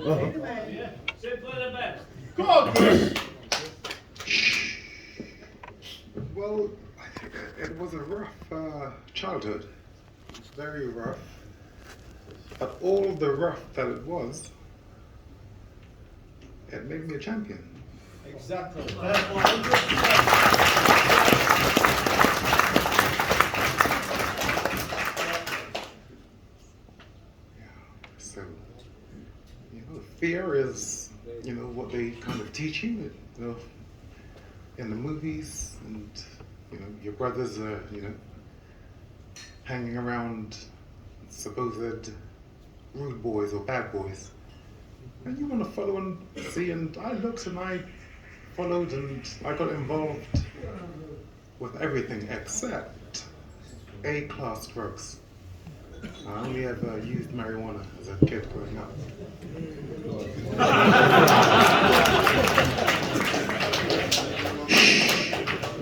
Simple the best. Come on, Chris. Well, it was a rough childhood, very rough. But all the rough that it was, it made me a champion. Exactly. So, fear is, what they kind of teach you, in the movies, and, your brothers are, hanging around supposed rude boys or bad boys. And you want to follow and see, and I looked and I followed and I got involved with everything except A-class drugs. I only ever used marijuana as a kid growing up.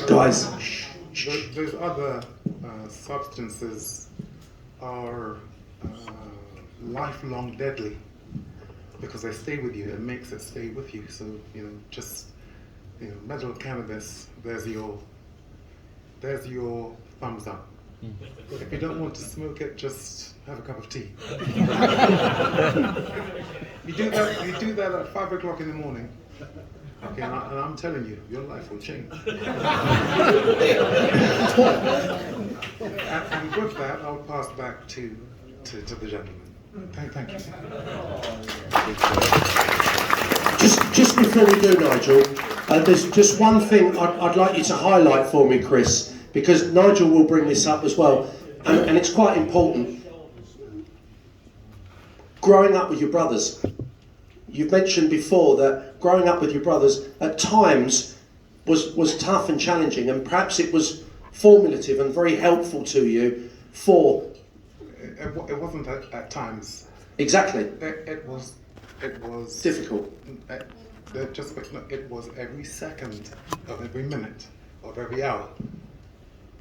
Guys. Those other substances are lifelong deadly because they stay with you. It makes it stay with you. So, medical cannabis, there's your thumbs up. If you don't want to smoke it, just have a cup of tea. You do that at 5 o'clock in the morning. Okay, and I'm telling you, your life will change. And with that, I'll pass back to the gentleman. Thank you. Just before we do, Nigel, there's just one thing I'd like you to highlight for me, Chris, because Nigel will bring this up as well, and it's quite important. Growing up with your brothers. You've mentioned before that growing up with your brothers at times was tough and challenging, and perhaps it was formative and very helpful to you for... It wasn't at times. Exactly. It was difficult. It was every second of every minute of every hour.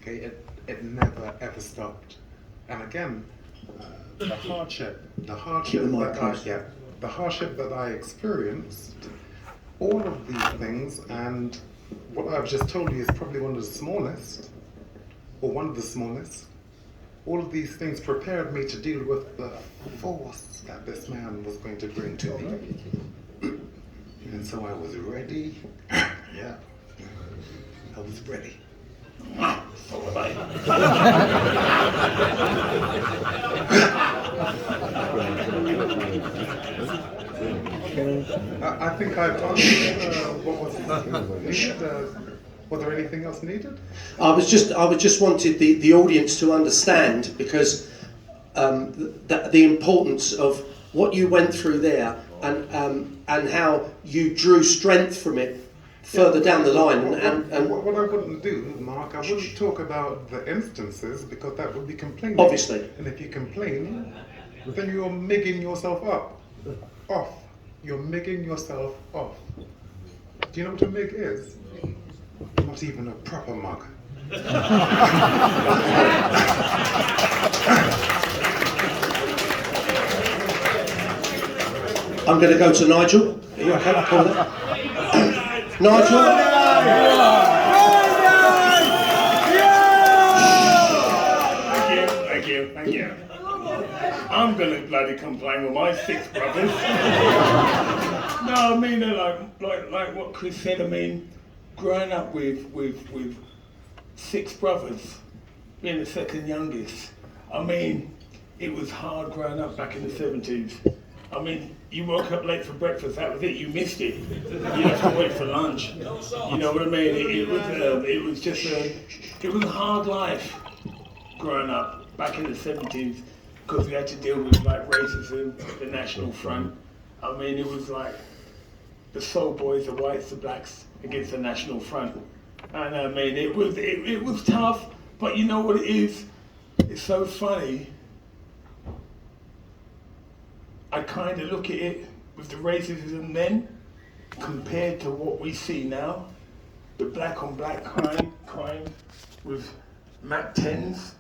Okay, it never ever stopped. And again, the hardship that I experienced, all of these things, and what I've just told you is probably one of the smallest. All of these things prepared me to deal with the force that this man was going to bring to me. And so I was ready. Yeah, I was ready. So was I. I think I've answered what was needed. Was there anything else needed? I was just wanted the audience to understand, because the importance of what you went through there, and how you drew strength from it further down the line. And what I wouldn't do, Mark, I wouldn't talk about the instances, because that would be complaining. Obviously. And if you complain, then you're migging yourself off. You're migging yourself off. Do you know what a mig is? Not even a proper mug. I'm going to go to Nigel. Are you okay? Nigel? Thank you. I'm going to bloody complain with my 6 brothers. No, I mean, like what Chris said, I mean, growing up with 6 brothers, being the second youngest, I mean, it was hard growing up back in the 70s. I mean, you woke up late for breakfast, that was it, you missed it. You have to wait for lunch. You know what I mean? It was a hard life growing up back in the 70s, because we had to deal with like racism, the National Front. I mean, it was like the soul boys, the whites, the blacks against the National Front. And I mean, it was tough, but you know what it is? It's so funny. I kind of look at it with the racism then, compared to what we see now. The black on black crime with MAC 10s,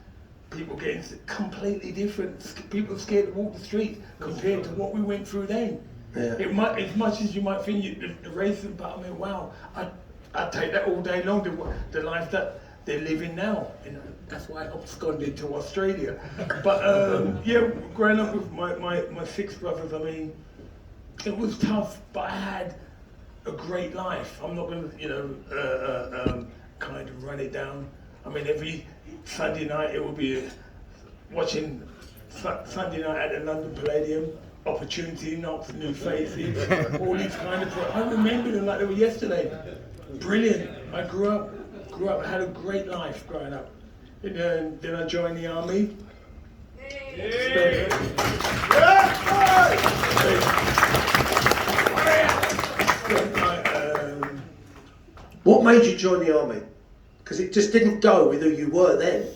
people getting completely different. People scared to walk the street compared to what we went through then. Yeah. It might, as much as you might think the racism, but I mean, wow, I take that all day long. The life that they're living now, you know, that's why I absconded to Australia. But yeah, growing up with my six brothers, I mean, it was tough, but I had a great life. I'm not going to, you know, kind of run it down. I mean, every Sunday night it will be watching Sunday night at the London Palladium, Opportunity Knocks, New Faces, all these kind of. I remember them like they were yesterday. Brilliant. I grew up, had a great life growing up. And then I joined the army. What made you join the army? Because it just didn't go with who you were then.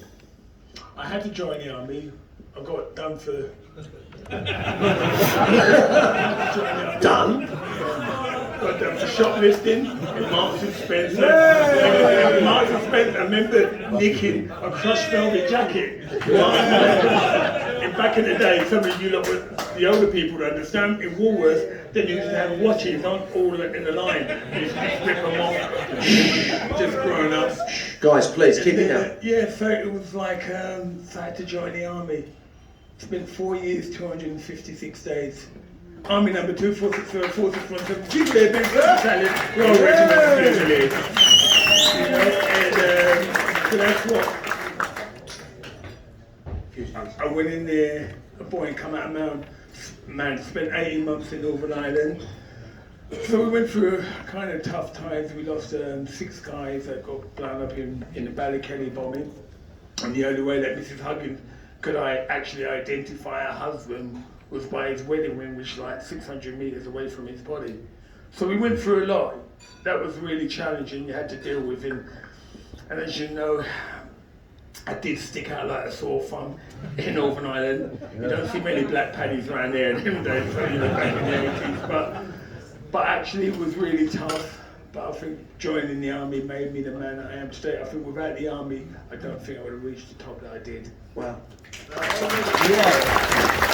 I had to join the army. I got done for. Done? Got done for shoplifting in Marks and Spencer. Marks and Spencer, I remember nicking a crushed velvet jacket. Back in the day, some of you lot were the older people to understand, in Woolworths, they used to have watches on all in the line. You used to strip them off, just growing up. Guys, please, keep it down. Yeah, so it was like, so I had to join the army. Spent 4 years, 256 days. Army number 2, 464, 461, 7, there, big battalion, Royal Regiment, Fusiliers. You know, and so that's what. I went in there, a boy and come out of man, spent 18 months in Northern Ireland. So we went through kind of tough times. We lost 6 guys that got blown up in the Ballykelly bombing. And the only way that Mrs. Huggins could actually identify her husband was by his wedding ring, which is like 600 metres away from his body. So we went through a lot. That was really challenging, you had to deal with him. And as you know, I did stick out like a sore thumb in Northern Ireland. You don't see many black paddies around there in them days, you know, back in the 80s. But actually it was really tough. But I think joining the army made me the man that I am today. I think without the army, I don't think I would have reached the top that I did. Wow. Yeah.